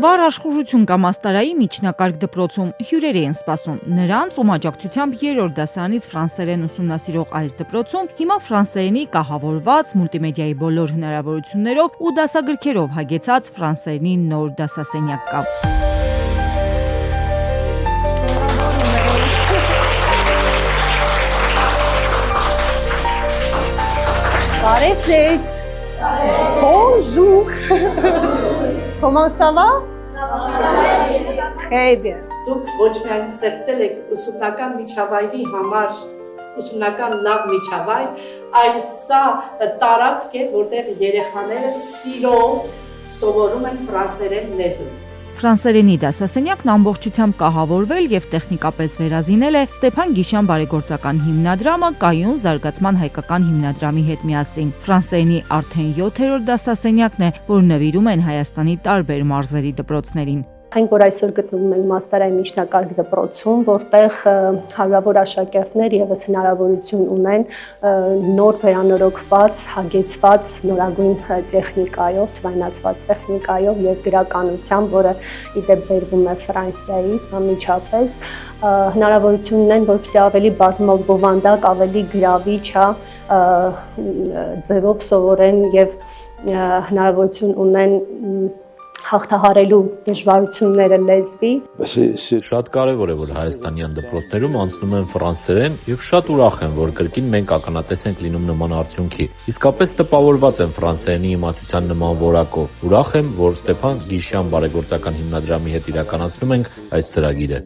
Վառ աշխուժություն կամ աստարայի միջնակարգ դպրոցում հյուրեր էին սպասում։ Նրանց ում աջակցությամբ 3-րդ դասարանից ֆրանսերեն ուսումնասիրող այս դպրոցում հիմա ֆրանսերենի կահավորված, մուլտիմեդիայի բոլոր հնարավորություններով ու դասագրքերով հագեցած ֆրանսերենի նոր դասասենյակ կա։ Բարև ձեզ։ Bonjour. Comment ça va? Très bien. Դուք ոչ միայն ստեղծել եք ուսումնական միջավայրի համար ուսումնական լավ միջավայր, այլ սա տարածք է, որտեղ երեխաները սիրով սովորում են ֆրանսերեն լեզու։ Ֆրանսերենի դասասենյակն ամբողջությամբ կահավորվել եւ տեխնիկապես վերազինել է Ստեփան Գիշյան բարեգործական հիմնադրամը կայուն զարգացման հայկական հիմնադրամի հետ միասին։ Ֆրանսերենի արդեն 7-րդ դասասենյակն է, որ նվիրում են Հայաստանի տարբեր մարզերի դպրոցներին։ Այնք որ այսօր գտնվում ենք Մաստարայի միջնակարգ դպրոցում, որտեղ հարյուրավոր աշակերտներ եւս հնարավորություն ունեն նոր վերանորոգված, հագեցված նորագույն տեխնիկայով, թվայնացված տեխնիկայով եւ գրականությամբ, որը իդեպ բերվում է Ֆրանսիայից, անմիջապես հնարավորություն ունեն, որպեսզի ավելի բազմաբովանդակ, ավելի գրավիչ ձևով սովորեն եւ հնարավորություն ունեն հաղթահարելու դժվարությունները լեզվի։ Շատ կարևոր է, որ հայաստանյան դպրոցներում անցնում են ֆրանսերեն եւ շատ ուրախ եմ, որ կրկին մենք ականատես ենք լինում նման արդյունքի։ Իսկապես տպավորված եմ ֆրանսերենի իմացության նման որակով։ Ուրախ եմ, որ Ստեփան Գիշյան բարեգործական հիմնադրամի հետ իրականացնում ենք այս ծրագիրը։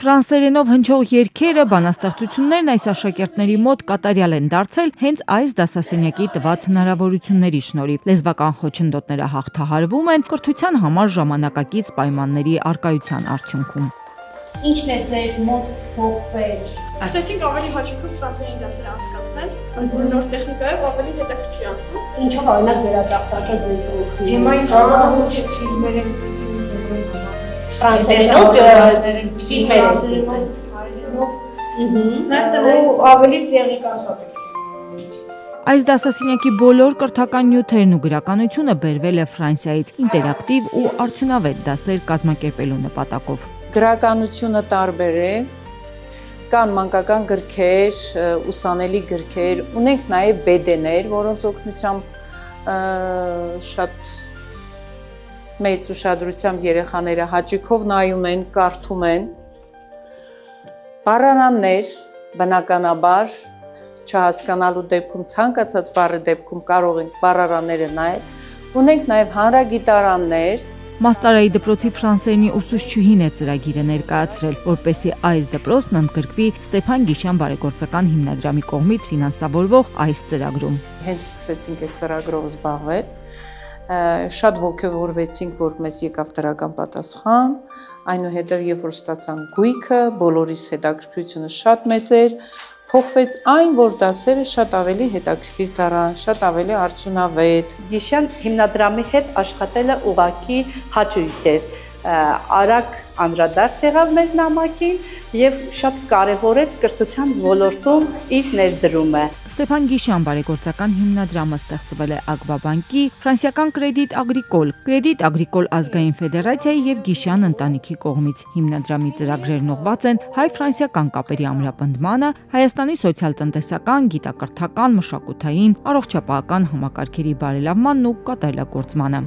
Ֆրանսերենով հնչող երգերը, բանաստեղծություններն այս աշակերտների մոտ կատարյալ են դարձել հենց այս դասասենյակի տված հնարավորությունների շնորհիվ։ Լեզվական խոչընդոտները հաղթահարվում են կրթության համար ժամանակակից պայմանների առկայության արդյունքում։ Ինչն է ձեր մոտ փոխվել։ Սկսեցինք ավելի հաճախ ֆրանսերեն դասեր անցկացնել, նոր տեխնիկայով ավելի հետաքրքիր անցնում։ Ինչով օրինակ վերադարձակ է ձեզ օգնում։ Թեմային հարաբերությունների ֆիլմերը ֆրանսերենով ֆիլմեր ավելի տեղեկացված է։ Այս դասասենյակի բոլոր կրթական նյութերն ու գրականությունը բերվել է Ֆրանսիայից ինտերակտիվ ու արդյունավետ դասեր կազմակերպելու նպատակով։ Գրականությունը տարբեր է, կան մանկական գրքեր, ուսանելի գրքեր, ունենք նաև բեդեներ, որոնց օգնությամբ շատ մեծ ուշադրությամբ երեխաները հաճույքով նայում են, կարդում են։ Բառարաններ, բնականաբար, չհասկանալու դեպքում, ցանկացած բառի դեպքում կարող ենք բառարանները նայել։ Ունենք նաև հանրագիտարաններ։ Մաստարայի դպրոցի ֆրանսերենի ուսուցչուհին է ծրագիրը ներկայացրել, որպեսզի այս դպրոցն ընդգրկվի Ստեփան Գիշյան բարեգործական հիմնադրամի կողմից ֆինանսավորվող այս ծրագրում։ Հենց սկսեցինք այս ծրագրով զբաղվել։ Շատ ոգևորվեցինք, որ մեզ եկավ դրական պատասխան, այնուհետև երբ որ ստացանք գույքը, բոլորիս հետաքրքրությունը շատ մեծ էր, փոխվեց այն, որ դասերը շատ ավելի հետաքրքիր դառան, շատ ավելի արդյունավետ։ Գիշյան հիմնադրամի հետ աշխատելը ուղղակի հաճույք էր, արագ անդրադարձ եղավ մեր նամակին եւ շատ կարեւորեց կրթության ոլորտում իր ներդրումը։ Ստեփան Գիշյան բարեգործական հիմնադրամը ստեղծվել է Ագվաբանկի, ֆրանսիական Credit Agricole ազգային ֆեդերացիայի եւ Գիշյան ընտանիքի կողմից։ Հիմնադրամի ծրագրերն ուղղված են հայ-ֆրանսիական կապերի ամրապնդմանը, Հայաստանի սոցիալ-տնտեսական, գիտակրթական, մշակութային, առողջապահական համակարգերի բարելավմանն ու կատարելագործմանը։